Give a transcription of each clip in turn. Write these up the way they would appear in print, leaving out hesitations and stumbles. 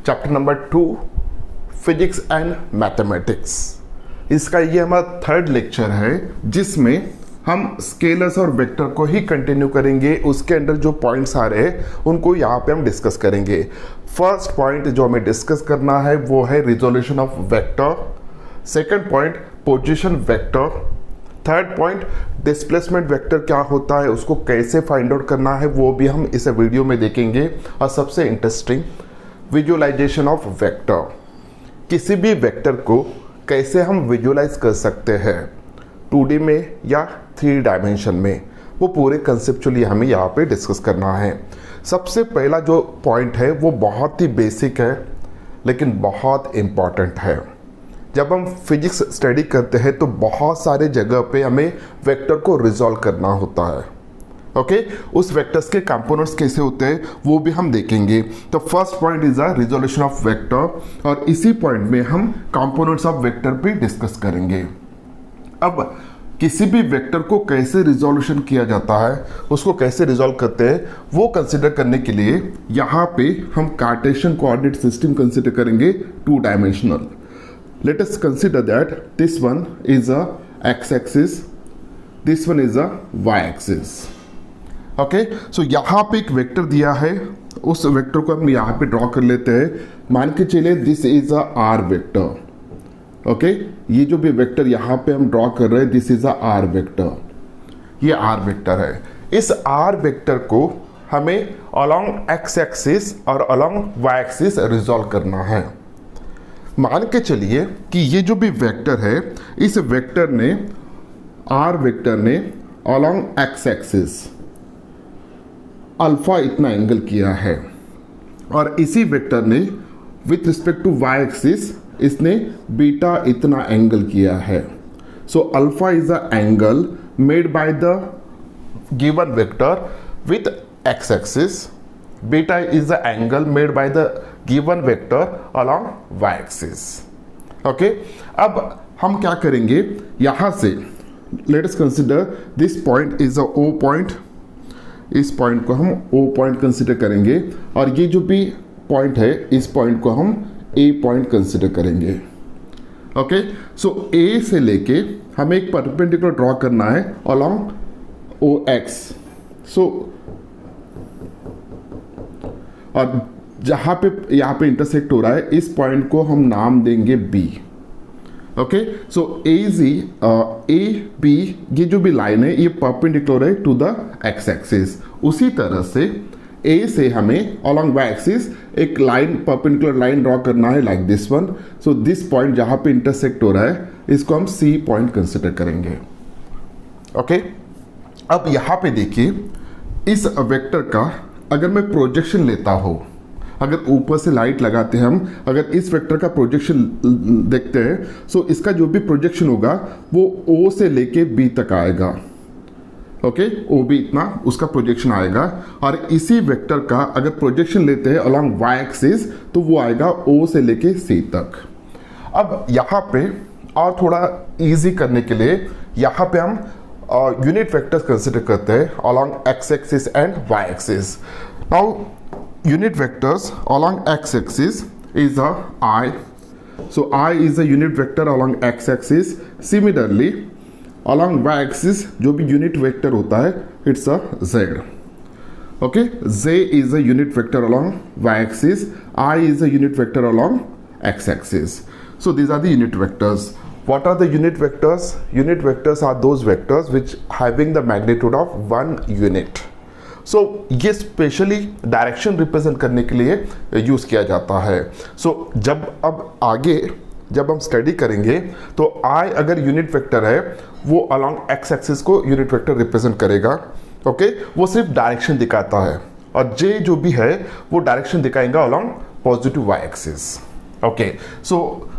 Chapter number 2 physics and mathematics. इसका ये हमारा थर्ड लेक्चर है जिसमें हम स्केलर्स और वेक्टर को ही कंटिन्यू करेंगे। उसके अंदर जो पॉइंट्स आ रहे हैं उनको यहाँ पे हम डिस्कस करेंगे। फर्स्ट पॉइंट जो हमें डिस्कस करना है वो है resolution of vector. Second point position vector. Third point displacement vector क्या होता है, उसको कैसे फाइंड आउट करना है, वो भी हम इस वीडियो में देखेंगे। और सबसे इंटरेस्टिंग विजुअलाइजेशन ऑफ वेक्टर, किसी भी वेक्टर को कैसे हम विजुअलाइज कर सकते हैं 2D में या 3 डायमेंशन में, वो पूरे कंसेप्चुअली हमें यहाँ पे डिस्कस करना है। सबसे पहला जो पॉइंट है वो बहुत ही बेसिक है लेकिन बहुत इम्पॉर्टेंट है। जब हम फिजिक्स स्टडी करते हैं तो बहुत सारे जगह पे हमें वेक्टर को रिजॉल्व करना होता है। ओके, उस वेक्टर्स के कंपोनेंट्स कैसे होते हैं वो भी हम देखेंगे। तो first point is a resolution of vector और इसी पॉइंट में हम कंपोनेंट्स ऑफ वेक्टर पे डिस्कस करेंगे। अब किसी भी वेक्टर को कैसे रिजोल्यूशन किया जाता है, उसको कैसे रिजॉल्व करते हैं, वो कंसिडर करने के लिए यहाँ पे हम कार्टेशियन कोऑर्डिनेट सिस्टम कंसिडर करेंगे 2 dimensional. Let us consider that this one is a x-axis, this one is a y-axis. Okay, so यहाँ पे एक वेक्टर दिया है, उस वेक्टर को हम यहाँ पे ड्रॉ कर लेते हैं। मान के चले this is a r vector. Okay, ये जो भी वेक्टर यहाँ पे हम ड्रॉ कर रहे हैं this is a r vector, ये r वेक्टर है। इस r वेक्टर को हमें अलोंग x एक्सिस और अलोंग y एक्सिस रिजॉल्व करना है। मान के चलिए कि ये जो भी वेक्टर है, इस वेक्टर ने r वेक्टर ने अलोंग x एक्सिस अल्फा इतना एंगल किया है और इसी वेक्टर ने with respect to y axis इसने बीटा इतना एंगल किया है। So alpha is a angle made by the given vector with x axis, beta is the angle made by the given vector along y axis. Okay, अब हम क्या करेंगे, यहां से let us consider this point is a O point. इस point को हम O point consider करेंगे और ये जो भी पॉइंट है इस पॉइंट को हम A पॉइंट कंसिडर करेंगे। ओके, सो A से लेके हमें एक परपेंडिकुलर ड्रॉ करना है along OX। सो और जहाँ पे यहाँ पे इंटरसेक्ट हो रहा है इस पॉइंट को हम नाम देंगे B। Okay, so A B ये जो भी लाइन है ये परपेंडिकुलर है टू द x एक्सिस। उसी तरह से A से हमें अलोंग y एक्सिस एक लाइन परपेंडिकुलर लाइन ड्रॉ करना है like this one. So this point जहाँ पे इंटरसेक्ट हो रहा है इसको हम C पॉइंट कंसिडर करेंगे। ओके, अब यहाँ पे देखिए इस वेक्टर का अगर मैं प्रोजेक्शन लेता हूँ, अगर ऊपर से लाइट लगाते हैं हम, अगर इस वेक्टर का प्रोजेक्शन देखते हैं सो इसका जो भी प्रोजेक्शन होगा वो O से लेके B तक आएगा। ओके, OB इतना उसका प्रोजेक्शन आएगा और इसी वेक्टर का अगर प्रोजेक्शन लेते हैं अलोंग y एक्सिस तो वो आएगा O से लेके C तक। अब यहाँ पे और थोड़ा इजी करने के लिए यहाँ पे हम यूनिट वेक्टर्स कंसिडर करते हैं along x axis and y axis. Now unit vectors along x axis is a I. So I is a unit vector along x axis. Similarly along y axis जो भी unit vector होता है it's a z. Okay, z is a unit vector along y axis. I is a unit vector along x axis. So these are the unit vectors. What are the unit vectors? Unit vectors are those vectors which having the magnitude of 1 unit. सो ये specially direction represent करने के लिए use किया जाता है। सो जब अब आगे जब हम स्टडी करेंगे तो I अगर यूनिट वेक्टर है वो अलोंग x एक्सिस को यूनिट वेक्टर रिप्रेजेंट करेगा। ओके, वो सिर्फ डायरेक्शन दिखाता है और J जो भी है वो डायरेक्शन दिखाएगा along positive y axis. Okay, so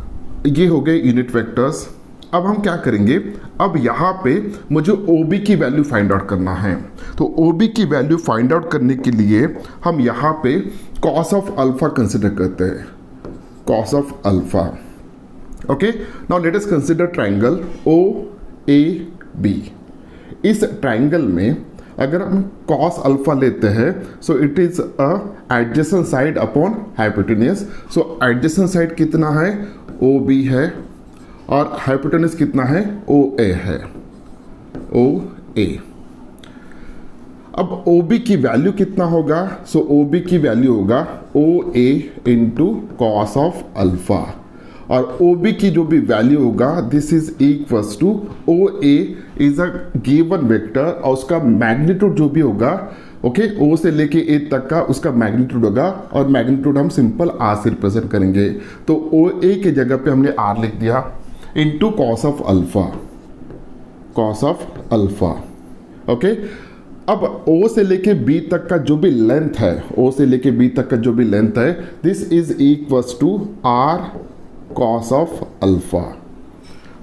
ये हो गए यूनिट वेक्टर्स। अब हम क्या करेंगे, अब यहाँ पे मुझे OB की वैल्यू फाइंड आउट करना है। तो OB की वैल्यू फाइंड आउट करने के लिए हम यहाँ पे cos ऑफ अल्फा कंसिडर करते हैं, cos of alpha. Okay, now let us consider triangle OAB। इस ट्रायंगल में अगर हम cos अल्फा लेते हैं so it is a adjacent side upon hypotenuse. So adjacent side कितना है, OB है, और हाइपोटेन्यूज कितना है, OA है, OA। अब OB की वैल्यू कितना होगा, सो OB की वैल्यू होगा OA into cos of alpha, और OB की जो भी वैल्यू होगा this is equals to OA is a given vector और उसका मैग्नीट्यूड जो भी होगा, ओके, O से लेके A तक का उसका मैग्नीट्यूड होगा, और मैग्नीट्यूड हम सिंपल R से रिप्रेजेंट करेंगे। तो OA के जगह पे हमने R लिख दिया into cos of alpha, cos of alpha, okay. अब O से लेके B तक का जो भी लेंथ है, O से लेके B तक का जो भी लेंथ है, this is equals to R cos of alpha.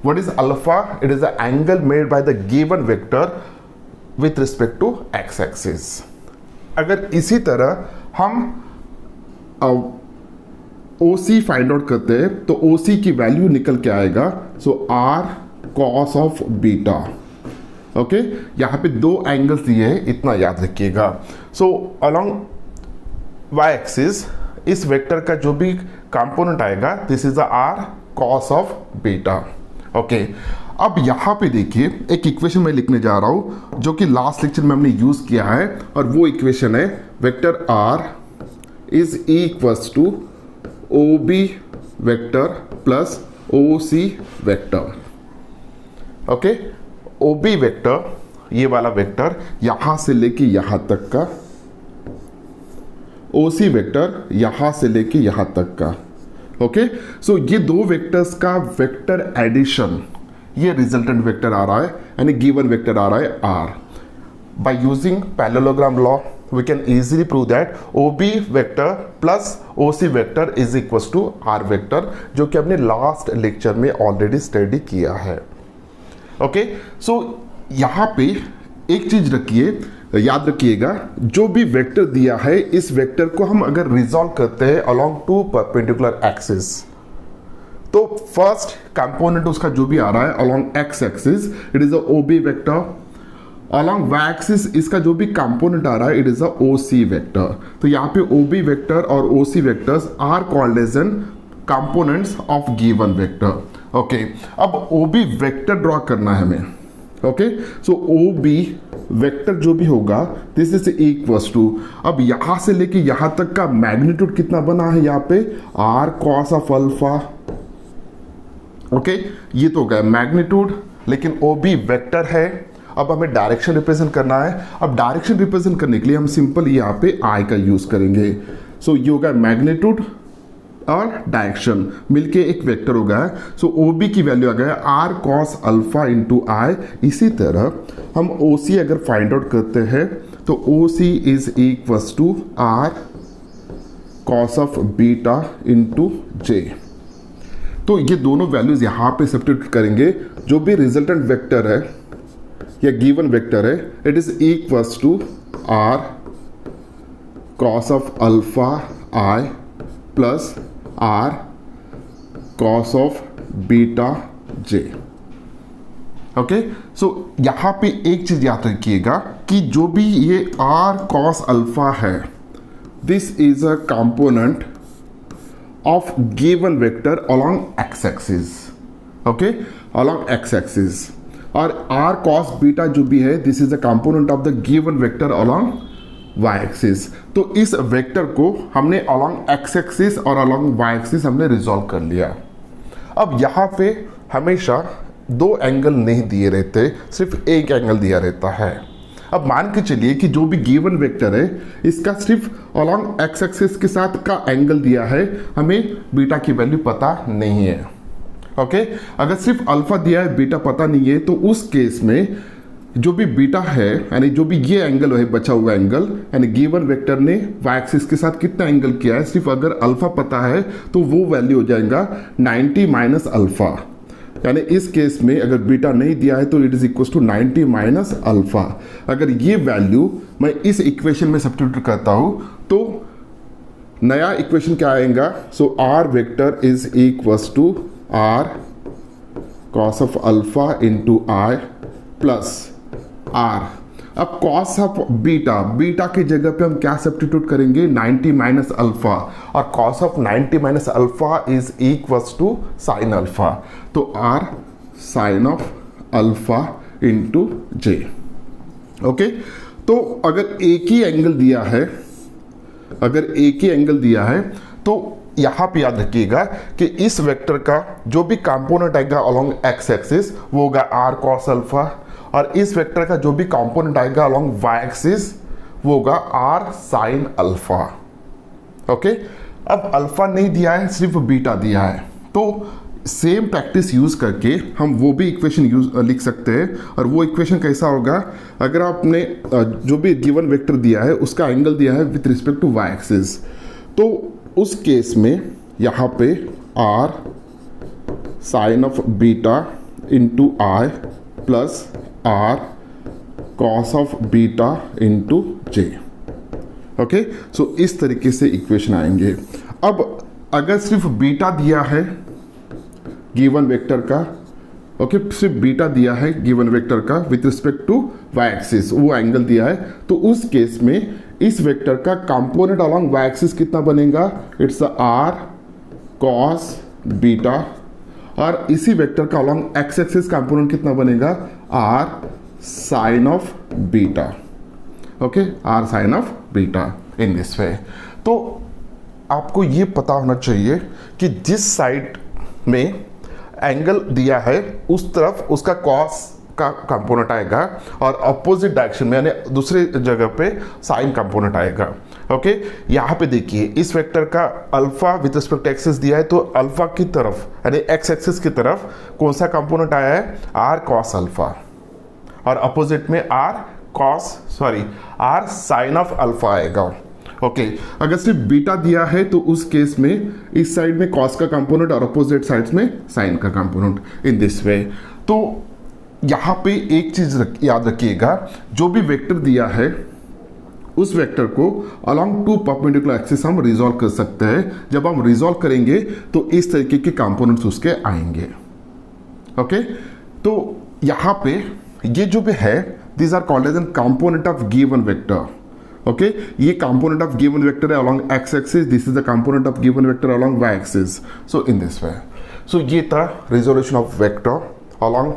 What is alpha? It is the angle made by the given vector with respect to x-axis. अगर इसी तरह हम OC फाइंड आउट करते हैं तो OC की वैल्यू निकल के आएगा, so R cos of beta, okay. यहाँ पे दो एंगल्स दिए हैं, इतना याद रखिएगा। सो अलोंग y एक्सिस इस वेक्टर का जो भी कंपोनेंट आएगा this is R cos of beta, okay. अब यहाँ पे देखिए एक इक्वेशन मैं लिखने जा रहा हूँ जो कि लास्ट लेक्चर में हमने यूज किया है, और वो इक्वेशन है vector R is equals to OB vector plus OC vector, okay. OB vector, ये वाला वेक्टर यहां से लेके यहां तक का, OC वेक्टर यहां से लेके यहां तक का, ओके। सो ये दो वेक्टर्स का वेक्टर एडिशन, ये रिजल्टेंट वेक्टर आ रहा है, यानी गिवन वेक्टर आ रहा है R। By using parallelogram law we can easily prove that OB vector plus OC vector is equals to R vector, जो कि हमने लास्ट लेक्चर में ऑलरेडी स्टडी किया है, ओके। सो यहाँ पे एक चीज रखिए, याद रखिएगा, जो भी वेक्टर दिया है इस वेक्टर को हम अगर रिजॉल्व करते हैं अलोंग टू परपेंडिकुलर एक्सिस, तो फर्स्ट कंपोनेंट उसका जो भी आ रहा है along x axis it is a OB vector, along Y axis इसका जो भी कंपोनेंट आ रहा है it is a OC vector. तो यहाँ पे OB वेक्टर और OC vectors are called as an components of given vector, okay. अब OB वेक्टर ड्रॉ करना है हमें, ओके। सो OB वेक्टर जो भी होगा दिस इज इक्वल्स टू, अब यहां से लेके यहां तक का मैग्नीट्यूड कितना बना है यहाँ पे R cos of alpha, okay. ये तो हो गया मैग्नीट्यूड, लेकिन OB वेक्टर है। अब हमें डायरेक्शन रिप्रेजेंट करना है। अब डायरेक्शन रिप्रेजेंट करने के लिए हम सिंपल यहाँ पे I का यूज करेंगे। सो ये होगा मैग्नीट्यूड और डायरेक्शन मिलके एक वेक्टर हो गया। सो OB की वैल्यू आ गया R cos alpha into I। इसी तरह हम OC अगर फाइंड आउट करते हैं तो OC is equals to R cos of beta into J। तो ये दोनों वैल्यूज यहाँ पे सब्स्टिट्यूट करेंगे, जो भी रिजल्टेंट वेक्टर है या गिवन वेक्टर है it is equals to R cos of alpha I plus R cos of beta J, okay. So यहां पे एक चीज याद रखिएगा कि जो भी ये R cos अल्फा है this is a component of given vector along x axis, okay, along x axis, और R cos बीटा जो भी है this is a component of the given vector along y axis. तो इस vector को हमने along x axis और along y axis हमने रिजॉल्व कर लिया। अब यहाँ पे हमेशा दो एंगल नहीं दिए रहते, सिर्फ एक एंगल दिया रहता है। अब मान के चलिए कि जो भी गिवन वेक्टर है इसका सिर्फ अलोंग x एक्सिस के साथ का एंगल दिया है, हमें बीटा की वैल्यू पता नहीं है, ओके। अगर सिर्फ अल्फा दिया है बीटा पता नहीं है तो उस केस में जो भी बीटा है यानी जो भी ये एंगल है बचा हुआ एंगल, यानी गिवन वेक्टर ने y एक्सिस के साथ कितना एंगल किया है, सिर्फ अगर अल्फा पता है तो वो वैल्यू हो जाएगा 90 माइनस अल्फा। यानी इस केस में अगर बीटा नहीं दिया है तो it is equal to 90 minus alpha. अगर ये वैल्यू मैं इस इक्वेशन में सब्स्टिट्यूट करता हूं तो नया इक्वेशन क्या आएगा, so R vector is equal to R cos of alpha into I plus R अब कॉस ऑफ बीटा, बीटा की जगह पे हम क्या सब्स्टिट्यूट करेंगे, 90 माइनस अल्फा, और cos of 90 minus alpha is equals to sine alpha, तो R sine of alpha into j. Okay, तो अगर एक ही एंगल दिया है, अगर एक ही एंगल दिया है तो यहां पे याद रखिएगा कि इस वेक्टर का जो भी कंपोनेंट आएगा अलोंग एक्स एक्सिस वो होगा आर कॉस अल्फा, और इस वेक्टर का जो भी कंपोनेंट आएगा अलोंग वाई एक्सिस वो होगा आर साइन अल्फा। ओके, अब अल्फा नहीं दिया है, सिर्फ बीटा दिया है, तो सेम प्रैक्टिस यूज करके हम वो भी इक्वेशन लिख सकते हैं। और वो इक्वेशन कैसा होगा, अगर आपने जो भी गिवन वेक्टर दिया है उसका एंगल दिया है with respect to Y axis, तो उस केस में यहाँ पे R sine of beta into i plus R cos of beta into j. Okay, so इस तरीके से इक्वेशन आएंगे। अब अगर सिर्फ बीटा दिया है गिवन वेक्टर का, ओके, सिर्फ बीटा दिया है गिवन वेक्टर का with respect to Y axis, वो एंगल दिया है, तो उस केस में इस वेक्टर का कंपोनेंट अलोंग वाई एक्सिस कितना बनेगा, इट्स आर कॉस बीटा, और इसी वेक्टर का अलोंग एक्स एक्सिस कंपोनेंट कितना बनेगा, R sine of beta. Okay, R sine of beta in this way. तो आपको ये पता होना चाहिए कि जिस साइड में एंगल दिया है उस तरफ उसका कॉस का कंपोनेंट आएगा, और अपोजिट डायरेक्शन में यानी दूसरे जगह पे साइन कंपोनेंट आएगा। ओके, यहाँ पे देखिए इस वेक्टर का alpha with respect to axis दिया है, तो अल्फा की तरफ यानी एक्स एक्सिस की तरफ कौन सा कंपोनेंट आया है, आर कॉस अल्फा, और अपोजिट में आर साइन ऑफ अल्फा आएगा। ओके, अगर सिर्फ बीटा दिया है तो उस केस में इस साइड में कॉस का कंपोनेंट और अपोजिट साइड्स में साइन का कंपोनेंट इन दिस वे। तो यहाँ पे एक चीज याद रखिएगा, जो भी वेक्टर दिया है उस वेक्टर को अलोंग टू परपेंडिकुलर एक्सिस हम रिजॉल्व कर सकते हैं। जब हम रिजॉल्व करेंगे तो इस तरीके के कंपोनेंट्स उसके आएंगे। ओके, तो यहाँ पे ये जो भी है these are called as a component of given vector. Okay, ये component of given vector है along x axis, this is the component of given vector along y axis. So in this way, so ये था resolution of vector along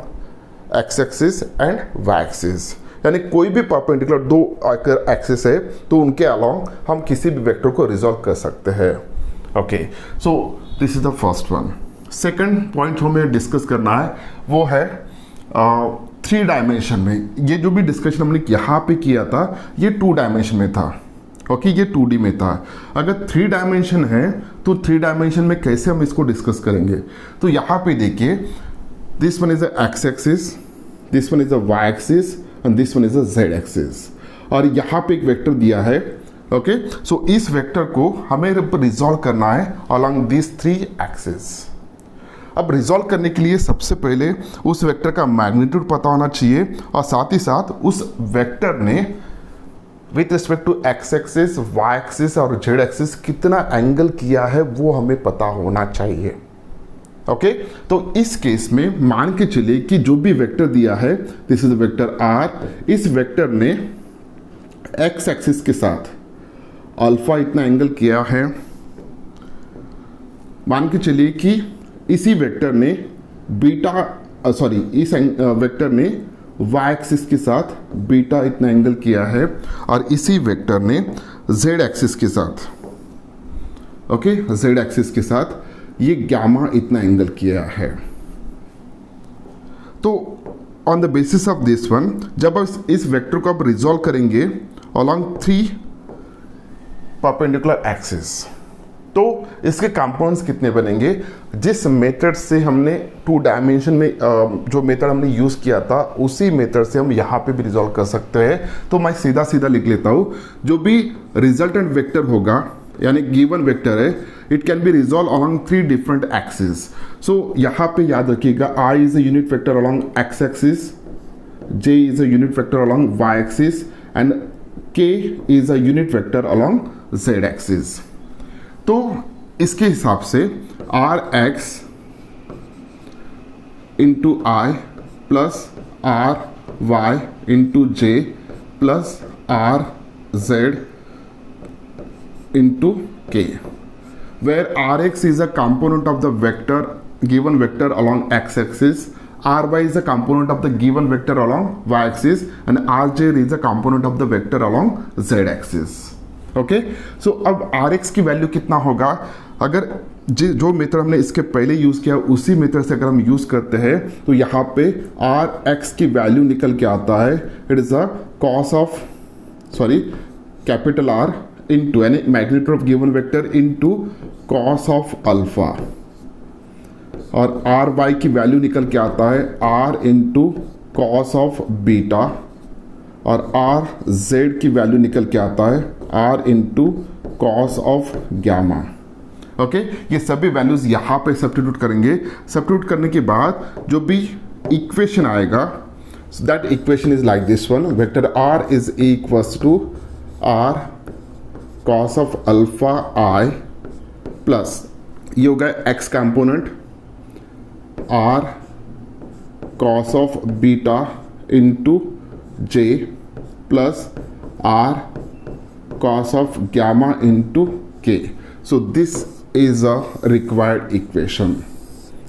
x axis and y axis. यानी कोई भी perpendicular दो axis है तो उनके अलोंग हम किसी भी वेक्टर को रिजॉल्व कर सकते हैं। Okay, so this is the first one. Second point हमें डिस्कस करना है वो है 3 डायमेंशन में। ये जो भी डिस्कशन हमने यहाँ पे किया था ये 2 डायमेंशन में था। ओके, ये 2D में था। अगर 3 डायमेंशन है तो 3 डायमेंशन में कैसे हम इसको डिस्कस करेंगे, तो यहाँ पे देखिए this one is a X axis, this one is a Y axis and this one is a Z axis, और यहाँ पे एक वेक्टर दिया है। ओके, सो इस वेक्टर को हमें रिजॉल्व करना है अलॉन्ग दिस 3 एक्सिस। अब रिजॉल्व करने के लिए सबसे पहले उस वेक्टर का मैग्नीट्यूड पता होना चाहिए और साथ ही साथ उस वेक्टर ने with respect to X axis, Y axis और जेड एक्सिस कितना एंगल किया है वो हमें पता होना चाहिए। ओके, तो इस केस में मान के चलिए कि जो भी वेक्टर दिया है दिस इज वेक्टर आर, इस वेक्टर ने एक्स एक्सिस के साथ अल्फा इतना एंगल किया है। मान के चलिए कि इसी वेक्टर ने इस वेक्टर ने वाई एक्सिस के साथ बीटा इतना एंगल किया है और इसी वेक्टर ने जेड एक्सिस के साथ, ओके, जेड एक्सिस के साथ ये गामा इतना एंगल किया है। तो on the basis of this one जब आप इस वेक्टर को आप रिजॉल्व करेंगे अलोंग 3 परपेंडिकुलर एक्सिस, तो इसके कंपाउंड्स कितने बनेंगे। जिस मेथड से हमने 2 डायमेंशन में जो मेथड हमने यूज़ किया था उसी मेथड से हम यहाँ पे भी रिजॉल्व कर सकते हैं। तो मैं सीधा सीधा लिख लेता हूँ, जो भी रिजल्टेंट वेक्टर होगा यानी गिवन वेक्टर है, it can be resolve along 3 different axis. So यहाँ पे याद रखिएगा i is a unit vector along x axis, j is a unit vector along Y axis and k is a unit vector along z axis. तो इसके हिसाब से R x into i plus R y into j plus R z into k, where rx is a component of the vector given vector along x-axis, ry is a component of the given vector along y-axis, and rj is a component of the vector along z-axis. Okay, so अब rx की value कितना होगा? अगर जो method हमने इसके पहले use किया उसी मेथड से अगर हम यूज करते हैं तो यहाँ पे rx की वैल्यू निकल के आता है, it is a cos of capital R into any magnitude of given vector into cos of alpha, और ry की वैल्यू निकल के आता है r into cos of beta, और rz की वैल्यू निकल के आता है r into cos of gamma. Okay, ये सभी वैल्यूज यहाँ पे सब्स्टिट्यूट करेंगे. सब्स्टिट्यूट करने के बाद जो भी इक्वेशन आएगा, that equation is like this one, vector r is equals to r cos of alpha i plus ये होगा x component r cos of beta into j plus r cos of gamma into k. So this is a required equation.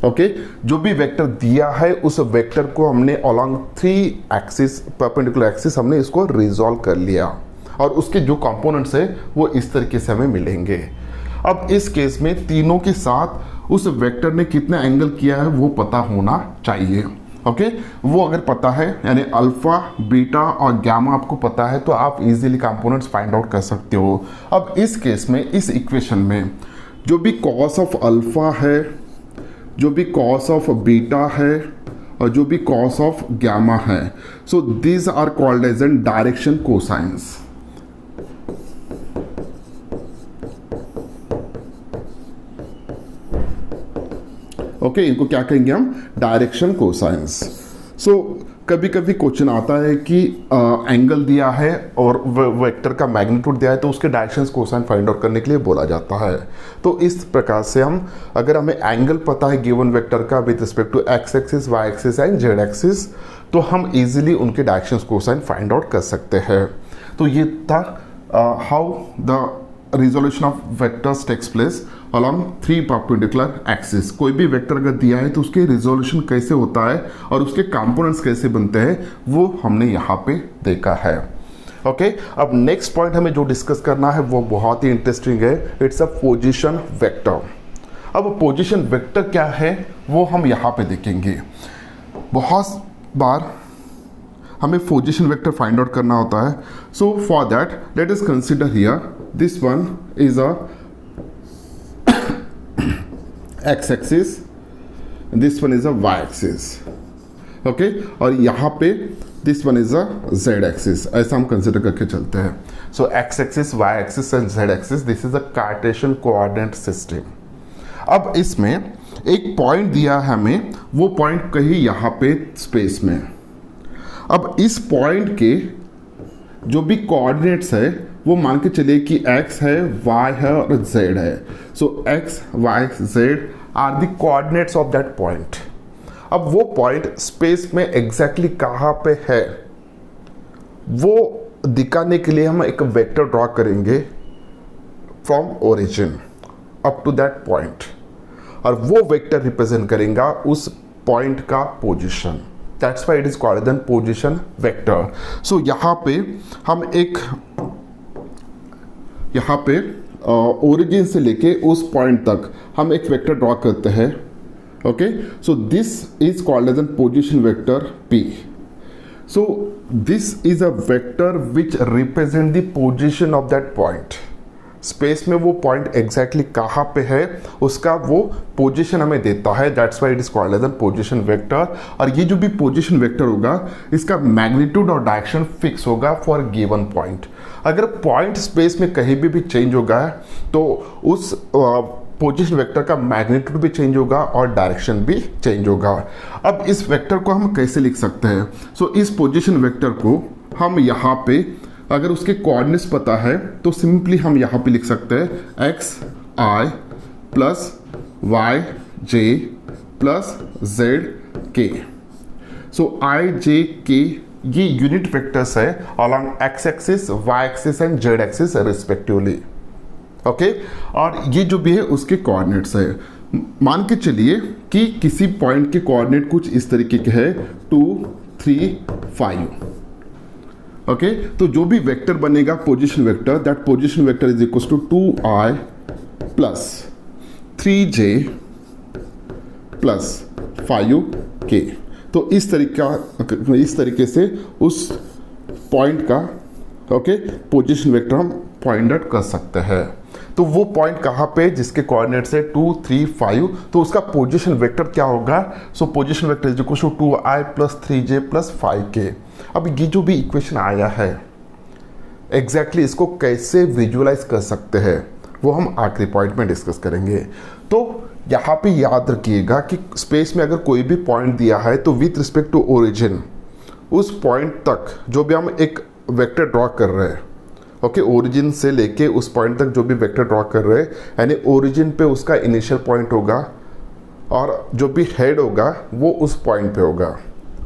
Okay, जो भी vector दिया है उस vector को हमने along 3 axis perpendicular axis हमने इसको रिजॉल्व कर लिया, और उसके जो कंपोनेंट्स है वो इस तरीके से हमें मिलेंगे. अब इस केस में तीनों के साथ उस वेक्टर ने कितना एंगल किया है वो पता होना चाहिए. ओके, वो अगर पता है, यानी अल्फा, बीटा और गामा आपको पता है, तो आप इजीली कंपोनेंट्स फाइंड आउट कर सकते हो. अब इस केस में इस इक्वेशन में जो भी कॉस ऑफ अल्फा है, जो भी कॉस ऑफ बीटा है और जो भी कॉस ऑफ गामा है, so these are called as an direction cosines. Okay, इनको क्या कहेंगे हम? Direction cosines. सो कभी कभी क्वेश्चन आता है कि एंगल दिया है और वेक्टर का मैग्नीट्यूड दिया है तो उसके डायरेक्शन कोसाइन फाइंड आउट करने के लिए बोला जाता है. तो इस प्रकार से हम, अगर हमें एंगल पता है गिवन वेक्टर का with respect to X axis, Y axis and Z axis, तो हम इजीली उनके डायरेक्शन कोसाइन फाइंड आउट कर सकते हैं. तो ये था how the resolution of vectors takes place along 3 perpendicular axis. कोई भी वेक्टर अगर दिया है तो उसके रिजोल्यूशन कैसे होता है और उसके कंपोनेंट्स कैसे बनते हैं वो हमने यहाँ पे देखा है. ओके, अब नेक्स्ट पॉइंट हमें जो डिस्कस करना है वो बहुत ही इंटरेस्टिंग है. It's a position vector. अब पोजीशन वेक्टर क्या है वो हम यहाँ पे देखेंगे. बहुत बार हमें पोजीशन वेक्टर फाइंड आउट करना होता है. So for that let us consider here this one is a x axis, this one is a y axis. Okay, और यहाँ पे this one is a z axis. ऐसा हम कंसिडर करके चलते हैं. सो x axis, y axis and z axis, this is a Cartesian coordinate system. अब इसमें एक पॉइंट दिया है हमें, वो पॉइंट कहीं यहाँ पे स्पेस में. अब इस पॉइंट के जो भी कोऑर्डिनेट्स है वो मान के चलिए कि x है, y है और z है. So x, y, z are the coordinates of that point. अब वो पॉइंट स्पेस में एग्जैक्टली कहाँ पे है वो दिखाने के लिए हम एक वेक्टर ड्रॉ करेंगे from origin up to that point, और वो वेक्टर रिप्रेजेंट करेगा उस पॉइंट का position. That's why it is called an position vector. So यहाँ पे हम एक यहाँ पे ओरिजिन से लेके उस पॉइंट तक हम एक वेक्टर ड्रॉ करते हैं. Okay, so this is called as an position vector P. So this is a vector which represent the position of that point. Space में वो पॉइंट एग्जैक्टली कहाँ पे है उसका वो पोजीशन हमें देता है. That's why it is called as an position vector. और ये जो भी पोजीशन वेक्टर होगा इसका मैग्नीट्यूड और डायरेक्शन फिक्स होगा फॉर गिवन पॉइंट. अगर पॉइंट स्पेस में कहीं भी चेंज होगा तो उस पोजीशन वेक्टर का मैग्नीट्यूड भी चेंज होगा और डायरेक्शन भी चेंज होगा. अब इस वेक्टर को हम कैसे लिख सकते हैं? सो इस पोजीशन वेक्टर को हम यहाँ पे, अगर उसके कोऑर्डिनेट्स पता है तो सिंपली हम यहाँ पे लिख सकते हैं X I plus Y J plus Z K. So I J K ये यूनिट वेक्टर्स है along X axis, Y axis and Z axis respectively. Okay, और ये जो भी है उसके कोऑर्डिनेट्स है। मान के चलिए कि किसी पॉइंट के कोऑर्डिनेट कुछ इस तरीके के है 2, 3, 5। ओके, तो जो भी वेक्टर बनेगा पोजीशन वेक्टर, दैट position vector is equal to 2i plus 3j plus 5k। तो इस तरीके से उस पॉइंट का पोजीशन वेक्टर हम पॉइंट आउट कर सकते हैं। तो वो पॉइंट कहाँ पे जिसके कोऑर्डिनेट्स है 2, 3, 5, तो उसका पोजीशन वेक्टर क्या होगा? So position vector is equal to 2i plus 3j plus 5k। अब ये जो भी इक्वेशन आया है एग्जैक्टली इसको कैसे विजुअलाइज कर सकते हैं वो हम आखिरी पॉइंट में डिस्कस करेंगे। तो यहाँ पे याद रखिएगा कि स्पेस में अगर कोई भी पॉइंट दिया है तो विथ रिस्पेक्ट टू ओरिजिन उस पॉइंट तक जो भी हम एक वेक्टर ड्रॉ कर रहे हैं, ओके, ओरिजिन से लेके उस पॉइंट तक जो भी वेक्टर ड्रॉ कर रहे हैं, यानी ओरिजिन पे उसका इनिशियल पॉइंट होगा और जो भी हेड होगा वो उस पॉइंट पे होगा।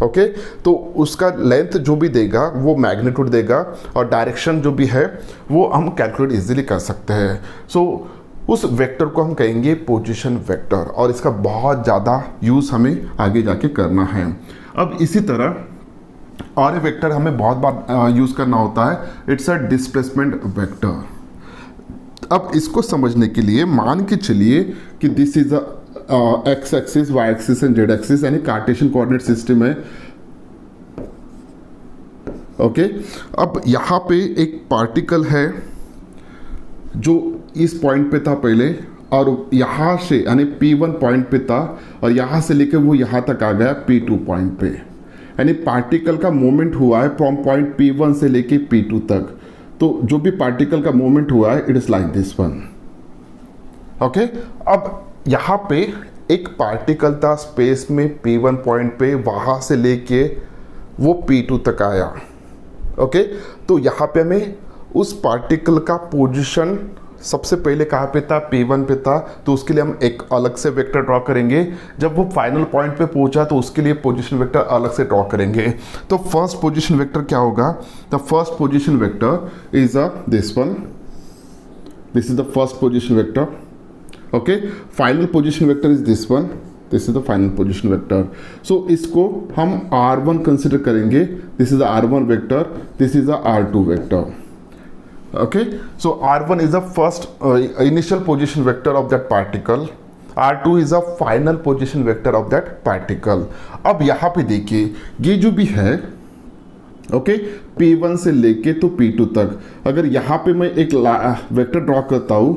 ओके, तो उसका लेंथ जो भी देगा वो मैग्नीट्यूड देगा और डायरेक्शन जो भी है वो हम कैलकुलेट इजीली कर सकते हैं। सो उस वेक्टर को हम कहेंगे पोजीशन वेक्टर और इसका बहुत ज़्यादा यूज़ हमें आगे जाके करना है। अब इसी तरह और एक वेक्टर हमें बहुत बार यूज़ करना होता है, इट्स अ डिस्प्लेसमेंट वेक्टर। अब इसको समझने के लिए मान के चलिए कि this is a X axis, Y axis and Z axis, यानी कार्टेशियन कोऑर्डिनेट सिस्टम है। ओके, अब यहाँ पे एक पार्टिकल है जो इस पॉइंट पे था पहले और यहाँ से यानी P1 पॉइंट पे था और यहाँ से लेकर वो यहाँ तक आ गया P2 पॉइंट पे, यानी पार्टिकल का मूवमेंट हुआ है फ्रॉम पॉइंट P1 से लेके P2 तक। तो जो भी पार्टिकल का मूवमेंट हुआ है it is like this one. Okay, अब यहाँ पे एक पार्टिकल था स्पेस में P1 पॉइंट पे, वहाँ से लेके वो P2 तक आया। ओके, तो यहाँ पे हमें उस पार्टिकल का पोजीशन सबसे पहले कहाँ पे था? P1 पे था, तो उसके लिए हम एक अलग से वेक्टर ड्रॉ करेंगे। जब वो फाइनल पॉइंट पे पहुंचा तो उसके लिए पोजीशन वेक्टर अलग से ड्रॉ करेंगे। तो फर्स्ट पोजीशन वेक्टर क्या होगा? The first position vector is this one, this is the first position vector. Okay, final position vector is this one, this is the final position vector. So इसको हम R1 consider करेंगे, this is R1 vector, this is R2 vector. Okay, so R1 is the first initial position vector of that particle, R2 is the final position vector of that particle। अब यहाँ पे देखिए ये जो भी है okay, P1 से लेके तो P2 तक, अगर यहाँ पे मैं एक वेक्टर ड्रॉ करता हूँ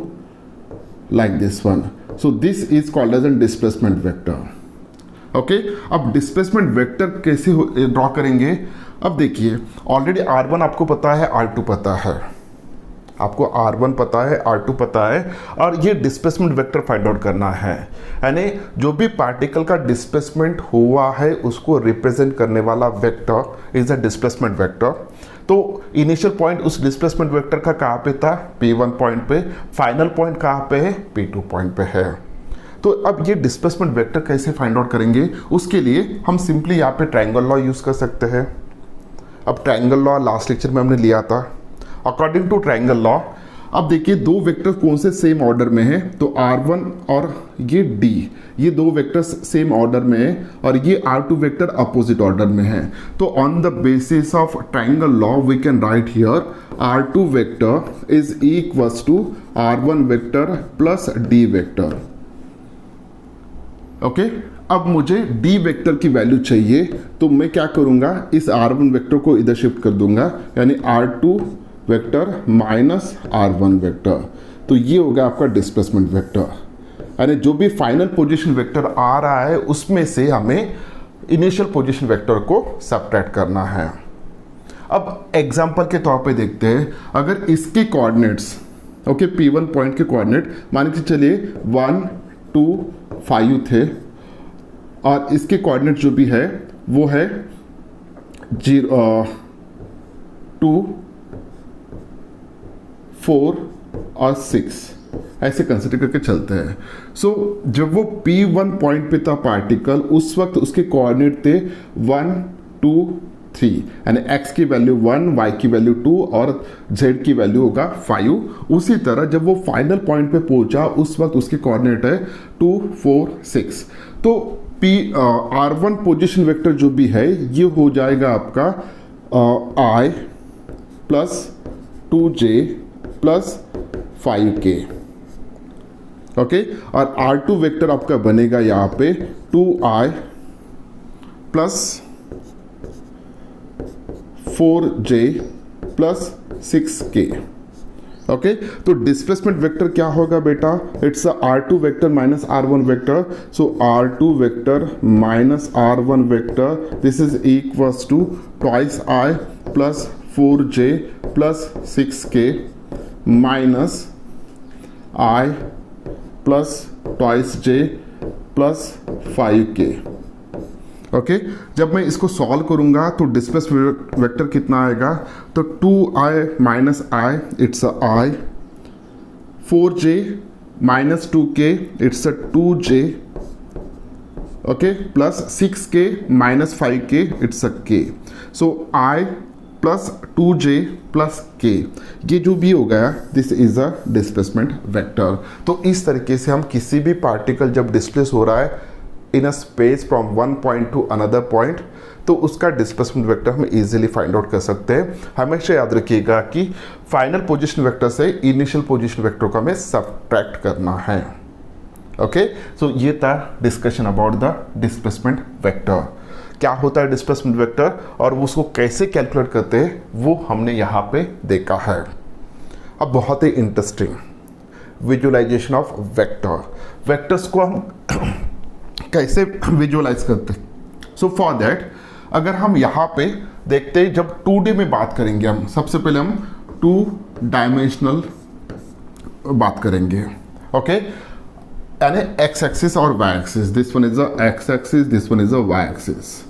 like this one, so this is called as an displacement vector. Okay, अब डिस्प्लेसमेंट वेक्टर कैसे ड्रॉ करेंगे? अब देखिए ऑलरेडी R1 आपको पता है, R2 पता है, आपको R1 पता है, R2 पता है, और ये डिस्प्लेसमेंट वेक्टर फाइंड आउट करना है। यानी जो भी पार्टिकल का डिस्प्लेसमेंट हुआ है उसको रिप्रेजेंट करने वाला vector is a displacement vector. तो इनिशियल पॉइंट उस डिस्प्लेसमेंट वेक्टर का कहाँ पे था? P1 पॉइंट पे। फाइनल पॉइंट कहाँ पे है? P2 पॉइंट पे है। तो अब ये डिस्प्लेसमेंट वेक्टर कैसे फाइंड आउट करेंगे? उसके लिए हम सिंपली यहाँ पे ट्रायंगल लॉ यूज कर सकते हैं। अब ट्रायंगल लॉ लास्ट लेक्चर में हमने लिया था। अकॉर्डिंग टू ट्रायंगल लॉ, अब देखिए दो वेक्टर कौन से सेम ऑर्डर में है? तो R1 और ये D, ये दो वेक्टर्स सेम ऑर्डर में है और ये R2 वेक्टर अपोजिट ऑर्डर में है। तो on the basis of triangle law we can write here R2 vector is equals to R1 vector plus D vector. Okay, अब मुझे D वेक्टर की वैल्यू चाहिए तो मैं क्या करूंगा? इस R1 वेक्टर को इधर शिफ्ट कर दूंगा, यानी R2 vector minus R1 vector. तो ये होगा आपका डिस्प्लेसमेंट वेक्टर, यानी जो भी फाइनल पोजीशन वेक्टर आ रहा है उसमें से हमें इनिशियल पोजीशन वेक्टर को सब्ट्रैक्ट करना है। अब एग्जांपल के तौर पे देखते हैं, अगर इसके कोऑर्डिनेट्स ओके P1 पॉइंट के कोऑर्डिनेट मान के चलिए 1, 2, 5 थे और इसके कोऑर्डिनेट जो भी है वो है 0, 2, 4 और 6 ऐसे कंसिडर करके चलते हैं। सो जब वो P1 पॉइंट पे था पार्टिकल, उस वक्त उसके कोऑर्डिनेट थे 1, 2, 3, यानी x की वैल्यू 1, y की वैल्यू 2 और z की वैल्यू होगा 5। उसी तरह जब वो फाइनल पॉइंट पे पहुंचा उस वक्त उसके कोऑर्डिनेट है 2, 4, 6। तो R1 पोजीशन वेक्टर जो भी है ये हो जाएगा आपका I plus 2j plus 5k। Okay, और R2 वेक्टर आपका बनेगा यहाँ पे 2I plus 4j plus 6k। Okay, तो डिस्प्लेसमेंट वेक्टर क्या होगा बेटा? It's R2 vector minus R1 vector. So R2 vector minus R1 vector, this is equals to twice I plus 4j plus 6k minus I plus twice j plus 5k। Okay, जब मैं इसको solve करूंगा तो displacement vector कितना आएगा? तो 2I minus I, it's I, 4j minus 2k, it's 2j, okay, plus 6k minus 5k, it's k। So I plus 2j plus k, ये जो भी हो गया this is a displacement vector. तो इस तरीके से हम किसी भी पार्टिकल जब डिस्प्लेस हो रहा है in a space from one point to another point, तो उसका डिस्प्लेसमेंट वेक्टर हम इजीली फाइंड आउट कर सकते हैं। हमेशा याद रखिएगा कि फाइनल पोजीशन वेक्टर से इनिशियल पोजीशन वेक्टर को हमें सब्ट्रैक्ट करना है। ओके, सो ये था discussion about the displacement vector. क्या होता है डिस्प्लेसमेंट वेक्टर और उसको कैसे कैलकुलेट करते हैं वो हमने यहाँ पे देखा है। अब बहुत ही interesting visualisation of vector, vectors को हम कैसे विजुअलाइज करते हैं। सो फॉर दैट अगर हम यहाँ पे देखते हैं, जब 2D में बात करेंगे हम, सबसे पहले हम 2 डायमेंशनल बात करेंगे। ओके, यानी एक्स एक्सिस और Y axis, this one is a X axis, this one is a Y axis.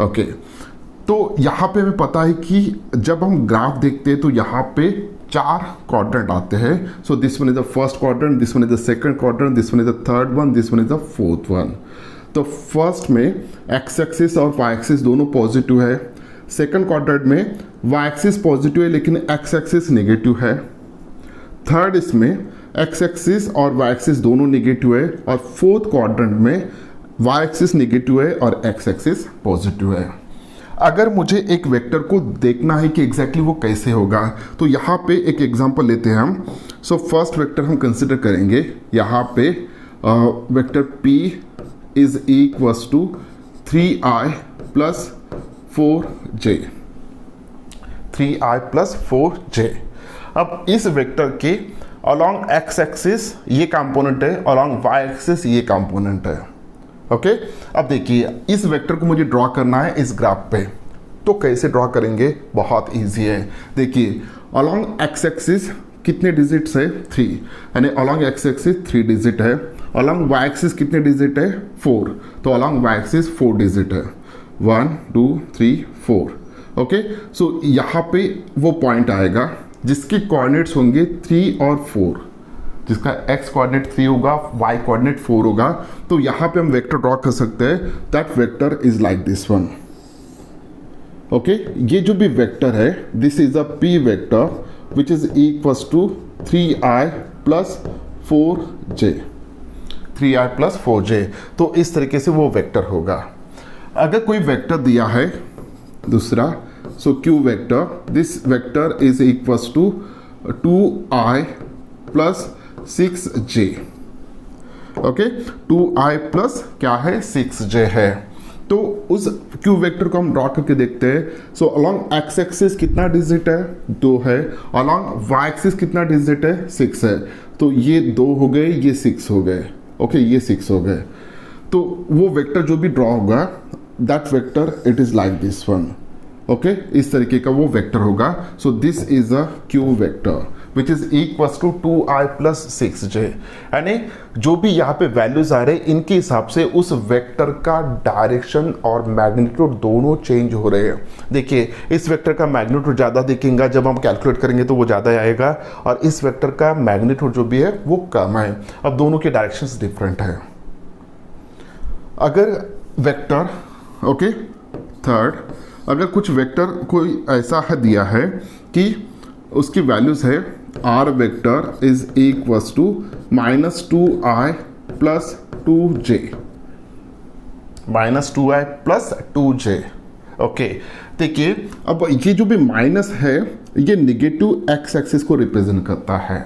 Okay, तो यहाँ पे हमें पता है कि जब हम ग्राफ देखते हैं तो यहाँ पे 4 क्वाड्रेंट आते हैं। So this one is the first quadrant, this one is the second quadrant, this one is the third one, this one is the fourth one. तो फर्स्ट में एक्स एक्सिस और वाई एक्सिस दोनों positive है। Second quadrant में Y axis positive है लेकिन x axis negative है। Third इसमें एक्स एक्सिस और वाई एक्सिस दोनों नेगेटिव है। और फोर्थ क्वाड्रेंट में वाई एक्सिस नेगेटिव है और एक्स एक्सिस पॉजिटिव है। अगर मुझे एक वेक्टर को देखना है कि एग्जैक्टली वो कैसे होगा, तो यहाँ पे एक एग्जांपल लेते हैं हम। सो फर्स्ट वेक्टर हम कंसिडर करेंगे, यहाँ पे vector P is equals to 3I plus 4j, 3I plus 4j। अब इस वेक्टर के अलॉन्ग एक्स एक्सिस ये कंपोनेंट है, अलॉन्ग वाई एक्सिस ये कंपोनेंट है। ओके, अब देखिए इस वेक्टर को मुझे ड्रॉ करना है इस ग्राफ पे, तो कैसे ड्रॉ करेंगे? बहुत इजी है। देखिए अलॉन्ग एक्स एक्सिस कितने डिजिट्स है? 3, यानी अलॉन्ग एक्स एक्सिस 3 डिजिट है। अलॉन्ग वाई एक्सिस कितने डिजिट है? 4, तो अलॉन्ग वाई एक्सिस 4 डिजिट है, 1 2 3 4। ओके, सो यहाँ पे वो पॉइंट आएगा जिसके कोऑर्डिनेट्स होंगे 3 और 4, जिसका x कोऑर्डिनेट 3 होगा, y कोऑर्डिनेट 4 होगा। तो यहाँ पे हम वेक्टर ड्रॉ कर सकते हैं। That vector is like this one. Okay, ये जो भी वेक्टर है this is a p vector which is equals to 3I plus 4j, 3I plus 4j। तो इस तरीके से वो वेक्टर होगा। अगर कोई वेक्टर दिया है दूसरा, so q vector, this vector is equals to 2I plus 6j। Okay, 2I plus क्या है? 6j है। तो उस q वेक्टर को हम ड्रॉ करके देखते हैं। सो अलॉन्ग एक्स एक्सिस कितना डिजिट है? 2 है। अलॉन्ग वाई एक्सिस कितना डिजिट है? 6 है। तो ये 2 हो गए, ये 6 हो गए। ओके, ये 6 हो गए। तो वो वेक्टर जो भी ड्रॉ होगा that vector it is like this one. Okay, इस तरीके का वो वेक्टर होगा। So this is a q vector which is equals to 2I plus 6j। यानी जो भी यहाँ पे वैल्यूज आ रहे हैं इनके हिसाब से उस वेक्टर का डायरेक्शन और मैग्नीट्यूड दोनों चेंज हो रहे हैं। देखिए इस वेक्टर का मैग्नीट्यूड ज़्यादा दिखेगा, जब हम कैलकुलेट करेंगे तो वो ज़्यादा आएगा, और इस वेक्टर का मैग्नीट्यूड जो भी है वो कम है। अब दोनों के डायरेक्शंस डिफरेंट है। अगर वेक्टर ओके थर्ड अगर कुछ वेक्टर कोई ऐसा है दिया है कि उसकी वैल्यूज़ है R vector is equals to -2i plus 2j, -2i plus 2j। Okay, देखिए अब ये जो भी माइनस है ये निगेटिव एक्स एक्सिस को रिप्रेजेंट करता है।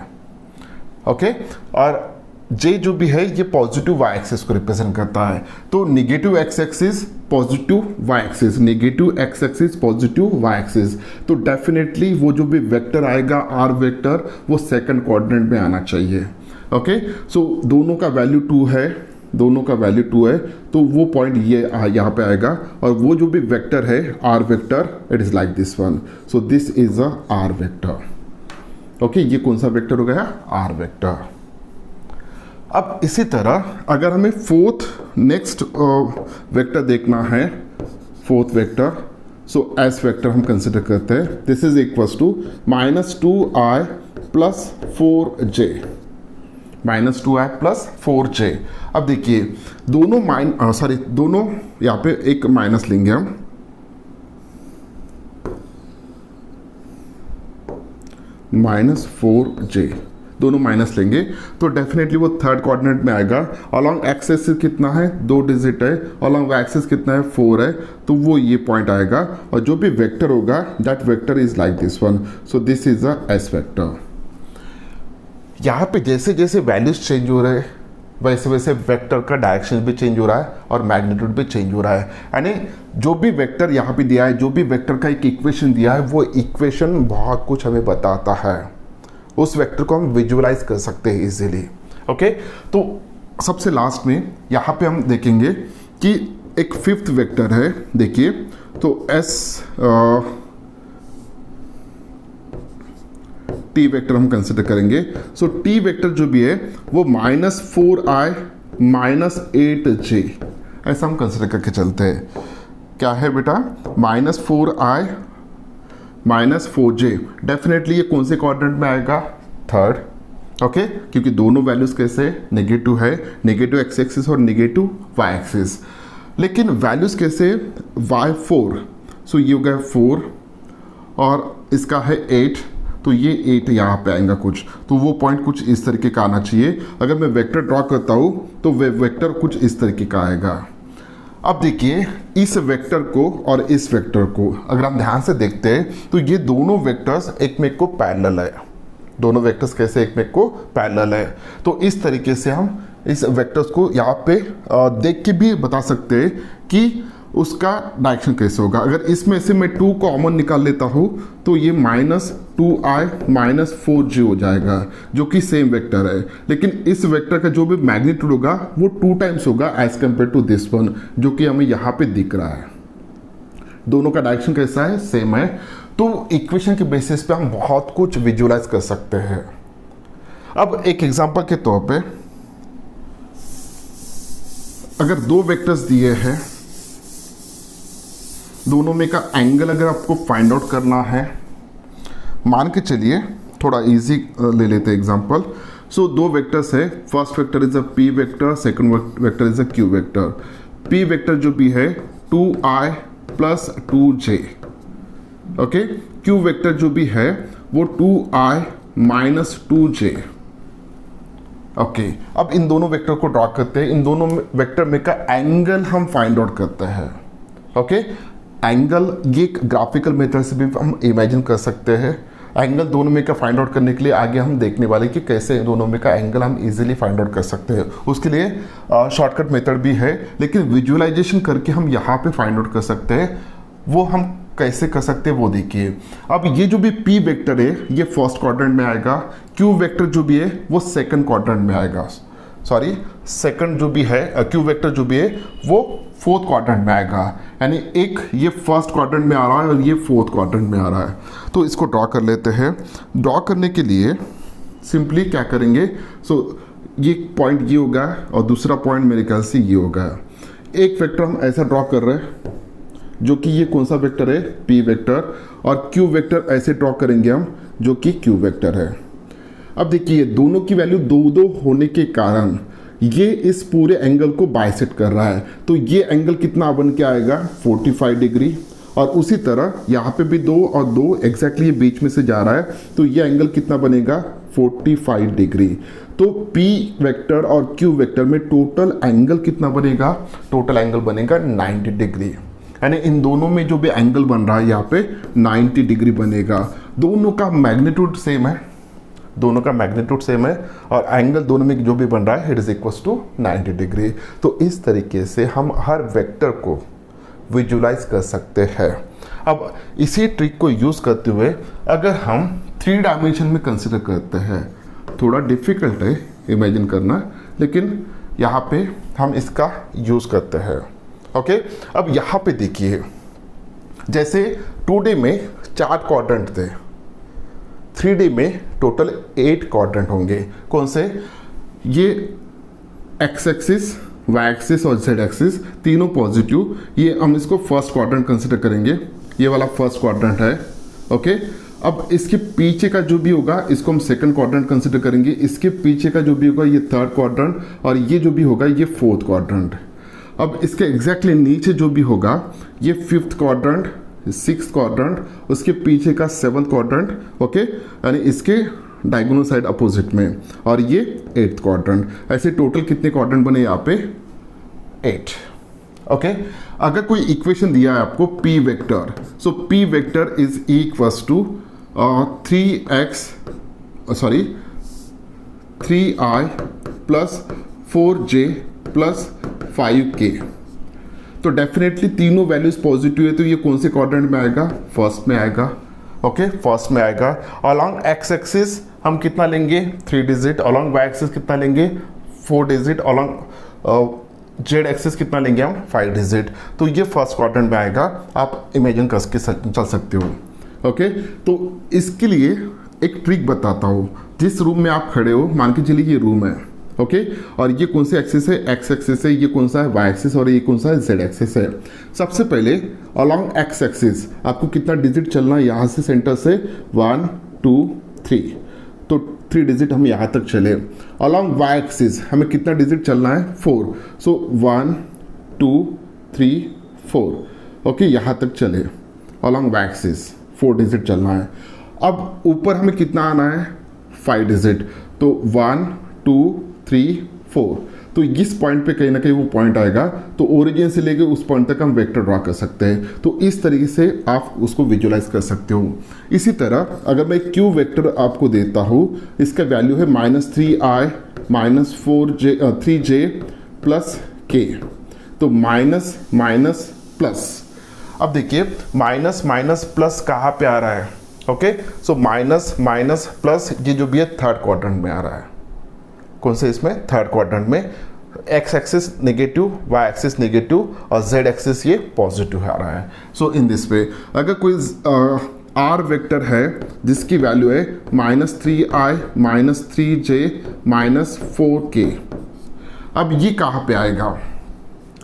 ओके, और j जो भी है ये पॉजिटिव y एक्सिस को रिप्रेजेंट करता है। तो negative x axis positive y axis, negative x axis positive y axis, तो डेफिनेटली वो जो भी वेक्टर आएगा r वेक्टर वो सेकंड क्वाड्रेंट में आना चाहिए। ओके, सो दोनों का वैल्यू 2 है, दोनों का वैल्यू 2 है, तो वो पॉइंट ये यहाँ पे आएगा। और वो जो भी वेक्टर है r vector, it is like this one, so this is a r vector. Okay, ये कौन सा वेक्टर हो गया? r vector. अब इसी तरह अगर हमें फोर्थ नेक्स्ट वेक्टर देखना है, fourth vector, so S vector हम कंसिडर करते हैं। This is equals to -2i plus 4j, -2i plus 4j। अब देखिए दोनों दोनों यहाँ पे एक माइनस लेंगे हम, -4j, दोनों माइनस लेंगे तो डेफिनेटली वो थर्ड कोऑर्डिनेट में आएगा। अलॉन्ग एक्स एक्सिस कितना है? 2 डिजिट है। अलॉन्ग वाई एक्सिस कितना है? 4 है। तो वो ये पॉइंट आएगा और जो भी वेक्टर होगा that vector is like this one, so this is a S vector. यहाँ पे जैसे जैसे वैल्यूज चेंज हो रहे हैं वैसे वैसे वेक्टर का डायरेक्शन भी चेंज हो रहा है और मैग्नीट्यूड भी चेंज हो रहा है। यानी जो भी वेक्टर यहाँ पे दिया है, जो भी वेक्टर का एक इक्वेशन दिया है, वो इक्वेशन बहुत कुछ हमें बताता है। उस वेक्टर को हम विजुअलाइज कर सकते हैं इजीली। ओके, तो सबसे लास्ट में यहाँ पे हम देखेंगे कि एक फिफ्थ वेक्टर है। देखिए तो एस टी वेक्टर हम कंसिडर करेंगे। सो टी वेक्टर जो भी है वो -4i -8j, ऐसा हम कंसिडर करके चलते हैं। क्या है बेटा? -4i -4j। डेफिनेटली ये कौन से क्वाड्रेंट में आएगा? थर्ड। ओके, क्योंकि दोनों वैल्यूज कैसे नेगेटिव है, नेगेटिव एक्स एक्सिस और नेगेटिव वाई एक्सिस। लेकिन वैल्यूज कैसे? y4, सो ये हो गया 4 और इसका है 8, तो ये 8 यहाँ पे आएगा कुछ, तो वो पॉइंट कुछ इस तरीके का आना चाहिए। अगर मैं वेक्टर ड्रॉ करता हूँ तो वे वेक्टर कुछ इस तरीके का आएगा। अब देखिए इस वेक्टर को और इस वेक्टर को अगर हम ध्यान से देखते हैं तो ये दोनों वेक्टर्स एक में को पैरेलल है। दोनों वेक्टर्स कैसे एक में को पैरेलल है? तो इस तरीके से हम इस वेक्टर्स को यहाँ पे देख के भी बता सकते हैं कि उसका डायरेक्शन कैसे होगा। अगर इसमें से मैं 2 कॉमन निकाल लेता हूँ तो ये -2i -4j हो जाएगा, जो कि सेम वेक्टर है। लेकिन इस वेक्टर का जो भी मैग्नीट्यूड होगा वो 2 टाइम्स होगा as compare to this one, जो कि हमें यहाँ पे दिख रहा है। दोनों का डायरेक्शन कैसा है? सेम है। तो इक्वेशन के बेसिस पे हम बहुत कुछ विजुअलाइज कर सकते हैं। अब एक एग्जांपल के तौर पे अगर 2 वेक्टर्स दिए हैं, दोनों में का एंगल अगर आपको फाइंड आउट करना है, मान के चलिए थोड़ा इजी ले लेते हैं एग्जांपल। सो 2 वेक्टर्स है, first vector is a P vector, second vector is a Q vector. P vector जो भी है 2i plus 2j। Okay, Q vector जो भी है वो 2i माइनस 2j। ओके, अब इन दोनों वेक्टर को ड्रॉ करते हैं। इन दोनों वेक्टर में का एंगल हम फाइंड आउट करते हैं। ओके, एंगल ये ग्राफिकल मेथड से भी हम इमेजिन कर सकते हैं। एंगल दोनों में का फाइंड आउट करने के लिए आगे हम देखने वाले कि कैसे दोनों में का एंगल हम इजीली फाइंड आउट कर सकते हैं। उसके लिए शॉर्टकट मेथड भी है, लेकिन विजुअलाइजेशन करके हम यहाँ पे फाइंड आउट कर सकते हैं। वो हम कैसे कर सकते हैं वो देखिए। अब ये जो भी p वेक्टर है ये फर्स्ट क्वाड्रेंट में आएगा, q वेक्टर जो भी है वो सेकंड क्वाड्रेंट में आएगा। सॉरी, सेकंड जो भी है q वेक्टर जो भी है वो फोर्थ क्वाड्रेंट में आएगा। यानी एक ये फर्स्ट क्वाड्रेंट में आ रहा है और ये फोर्थ क्वाड्रेंट में आ रहा है। तो इसको ड्रॉ कर लेते हैं। ड्रॉ करने के लिए सिंपली क्या करेंगे? सो ये पॉइंट ये होगा और दूसरा पॉइंट मेरे ख्याल से ये होगा। एक वेक्टर हम ऐसा ड्रॉ कर रहे हैं जो कि ये कौन सा वेक्टर है? p vector. और q वेक्टर ऐसे ड्रॉ करेंगे हम जो कि q वेक्टर है। अब देखिए दोनों की वैल्यू 2 होने के कारण ये इस पूरे एंगल को बाइसेक्ट कर रहा है। तो ये एंगल कितना बन के आएगा? 45 डिग्री। और उसी तरह यहाँ पे भी 2 और 2 एग्जैक्टली बीच में से जा रहा है, तो ये एंगल कितना बनेगा 45 डिग्री। तो P वेक्टर और Q वेक्टर में टोटल एंगल कितना बनेगा, टोटल एंगल बनेगा 90 डिग्री। यानी इन दोनों में जो भी एंगल बन रहा है यहाँ पे 90 डिग्री बनेगा। दोनों का मैग्नीट्यूड सेम है, दोनों का मैग्नीट्यूड सेम है और एंगल दोनों में जो भी बन रहा है it is equal to 90 degree. तो इस तरीके से हम हर वेक्टर को विजुलाइज कर सकते हैं। अब इसी ट्रिक को यूज़ करते हुए अगर हम 3 डायमेंशन में कंसिडर करते हैं, थोड़ा डिफिकल्ट है इमेजिन करना, लेकिन यहाँ पे हम इसका यूज़ करते हैं। ओके, अब यहाँ पे देखिए, जैसे 2D में 4 क्वाड्रेंट थे, 3D में टोटल 8 क्वाड्रेंट होंगे। कौन से? ये एक्स एक्सिस, वाई एक्सिस और जेड एक्सिस तीनों पॉजिटिव। ये हम इसको फर्स्ट क्वाड्रेंट कंसिडर करेंगे, ये वाला फर्स्ट क्वाड्रेंट है। ओके, अब इसके पीछे का जो भी होगा इसको हम सेकंड क्वाड्रेंट कंसिडर करेंगे, इसके पीछे का जो भी होगा ये थर्ड क्वाड्रेंट और ये जो भी होगा ये फोर्थ क्वाड्रेंट। अब इसके एग्जैक्टली नीचे जो भी होगा ये फिफ्थ क्वाड्रेंट, सिक्स्थ क्वाड्रेंट, उसके पीछे का सेवंथ क्वाड्रेंट। ओके, यानी इसके डायगोनल साइड अपोजिट में, और ये एट्थ क्वाड्रेंट। ऐसे टोटल कितने क्वाड्रेंट बने यहाँ पे? 8। ओके, अगर कोई इक्वेशन दिया है आपको P vector, so P vector is equals to 3i plus 4j plus 5k। तो डेफिनेटली तीनों वैल्यूज पॉजिटिव है, तो ये कौन से क्वाड्रेंट में आएगा? फर्स्ट में आएगा। ओके, फर्स्ट में आएगा। अलॉन्ग एक्स एक्सिस हम कितना लेंगे? 3 डिजिट। अलॉन्ग वाई एक्सिस कितना लेंगे? 4 डिजिट। अलॉन्ग जेड एक्सिस कितना लेंगे हम? 5 डिजिट। तो ये फर्स्ट क्वाड्रेंट में आएगा, आप इमेजिन करके चल सकते हो। ओके, तो इसके लिए एक ट्रिक बताता हूँ। जिस रूम में आप खड़े हो, मान के चलिए ये रूम है। ओके, और ये कौन सा एक्सिस है? एक्स एक्सिस है। ये कौन सा है? Y axis. और ये कौन सा है? जेड एक्सिस है। सबसे पहले अलॉन्ग एक्स एक्सिस आपको कितना डिजिट चलना है? यहाँ से सेंटर से 1 2 3, तो 3 डिजिट हम यहाँ तक चले। अलॉन्ग वाई एक्सिस हमें कितना डिजिट चलना है? 4। सो 1 2 3 4। ओके, यहाँ तक चले अलॉन्ग वाई एक्सिस, 4 डिजिट चलना है। अब ऊपर हमें कितना आना है? 5 डिजिट। तो 1 2 3 4। तो इस पॉइंट पे कहीं ना कहीं वो पॉइंट आएगा, तो ओरिजिन से लेके उस पॉइंट तक हम वेक्टर ड्रॉ कर सकते हैं। तो इस तरीके से आप उसको विजुलाइज कर सकते हो। इसी तरह अगर मैं क्यू वेक्टर आपको देता हूँ, इसका वैल्यू है -3i - 3j प्लस k। तो माइनस माइनस प्लस। अब देखिए माइनस माइनस प्लस कहाँ पे आ रहा है? Okay, so minus minus plus ये जो भी है थर्ड क्वाड्रेंट में आ रहा है। कौन से? इसमें थर्ड क्वाड्रेंट में। X axis negative, Y axis negative और जेड एक्सिस ये पॉजिटिव आ रहा है। सो इन दिस वे अगर कोई आर वेक्टर है जिसकी वैल्यू है -3i - 3j -4k, अब ये कहाँ पे आएगा?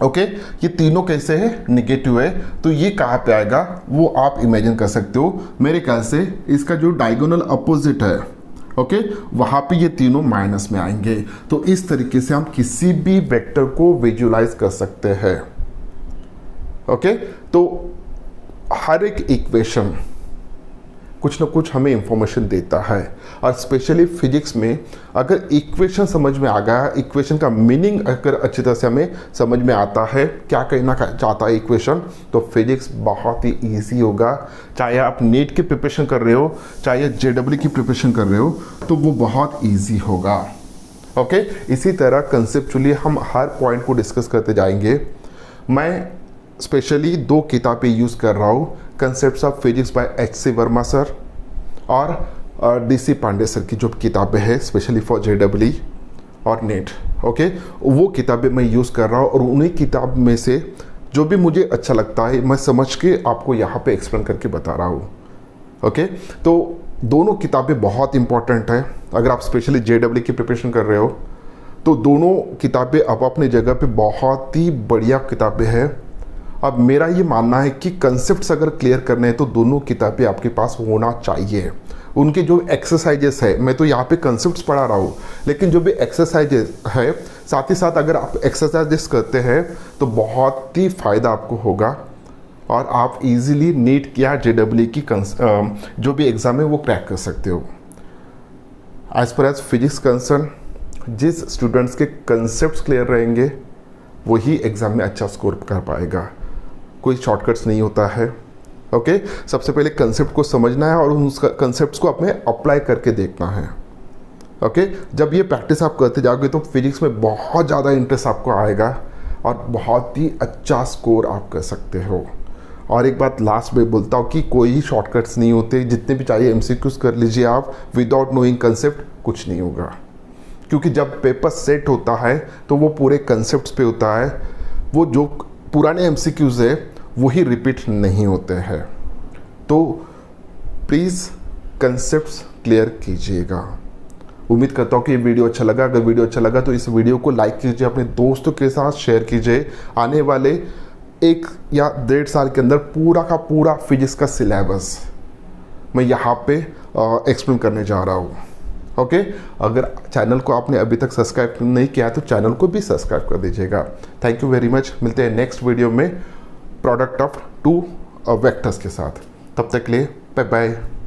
ओके, ये तीनों कैसे है? निगेटिव है। तो ये कहाँ पे आएगा वो आप इमेजिन कर सकते हो। मेरे ख्याल से इसका जो डायगोनल अपोजिट है, ओके, वहाँ पे ये तीनों माइनस में आएंगे। तो इस तरीके से हम किसी भी वेक्टर को विजुलाइज कर सकते हैं। ओके, तो हर एक इक्वेशन कुछ ना कुछ हमें इंफॉर्मेशन देता है, और स्पेशली फिजिक्स में अगर इक्वेशन समझ में आ गया, इक्वेशन का मीनिंग अगर अच्छी तरह से हमें समझ में आता है, क्या कहना चाहता है इक्वेशन, तो फिजिक्स बहुत ही इजी होगा। चाहे आप नीट की प्रिपरेशन कर रहे हो, चाहे JEE की प्रिपरेशन कर रहे हो, तो वो बहुत ईजी होगा। ओके, इसी तरह कंसेप्चुअली हम हर पॉइंट को डिस्कस करते जाएंगे। मैं स्पेशली 2 किताबें यूज़ कर रहा हूँ, concepts of physics bye HC Verma sir और DC पांडे सर की जो किताबें हैं स्पेशली फॉर JEE और नेट। ओके, वो किताबें मैं यूज़ कर रहा हूँ, और उन्हीं किताब में से जो भी मुझे अच्छा लगता है मैं समझ के आपको यहाँ पे एक्सप्लेन करके बता रहा हूँ। ओके, तो दोनों किताबें बहुत इंपॉर्टेंट हैं। अगर आप स्पेशली JEE की प्रिपरेशन कर रहे हो तो दोनों किताबें अब अपनी जगह पे बहुत ही बढ़िया किताबें हैं। अब मेरा ये मानना है कि कंसेप्ट्स अगर क्लियर करने हैं तो दोनों किताबें आपके पास होना चाहिए। उनके जो एक्सरसाइजेस है, मैं तो यहाँ पे कंसेप्ट्स पढ़ा रहा हूँ, लेकिन जो भी एक्सरसाइजेस है साथ ही साथ अगर आप एक्सरसाइजेस करते हैं तो बहुत ही फ़ायदा आपको होगा। और आप इजीली नीट या JEE की जो भी एग्ज़ाम है वो क्रैक कर सकते हो। As per as physics concern, जिस स्टूडेंट्स के कंसेप्ट क्लियर रहेंगे वही एग्ज़ाम में अच्छा स्कोर कर पाएगा। कोई शॉर्टकट्स नहीं होता है। ओके, सबसे पहले कंसेप्ट को समझना है और उस कंसेप्ट को अपने अप्लाई करके देखना है। ओके, जब ये प्रैक्टिस आप करते जाओगे तो फिजिक्स में बहुत ज़्यादा इंटरेस्ट आपको आएगा और बहुत ही अच्छा स्कोर आप कर सकते हो। और एक बात लास्ट में बोलता हूँ कि कोई शॉर्टकट्स नहीं होते, जितने भी चाहिए MCQs कर लीजिए आप, विदाउट नोइंग कंसेप्ट कुछ नहीं होगा। क्योंकि जब पेपर सेट होता है तो वो पूरे कंसेप्ट्स पे होता है, वो जो पुराने MCQs है वही रिपीट नहीं होते हैं। तो प्लीज़ कंसेप्ट्स क्लियर कीजिएगा। उम्मीद करता हूँ कि ये वीडियो अच्छा लगा। अगर वीडियो अच्छा लगा तो इस वीडियो को लाइक कीजिए, अपने दोस्तों के साथ शेयर कीजिए। आने वाले 1 या 1.5 साल के अंदर पूरा का पूरा फिजिक्स का सिलेबस मैं यहाँ पे एक्सप्लेन करने जा रहा हूँ। ओके, अगर चैनल को आपने अभी तक सब्सक्राइब नहीं किया है तो चैनल को भी सब्सक्राइब कर दीजिएगा। Thank you very much. मिलते हैं नेक्स्ट वीडियो में प्रोडक्ट ऑफ 2 वेक्टर्स के साथ। तब तक के लिए बाय बाय।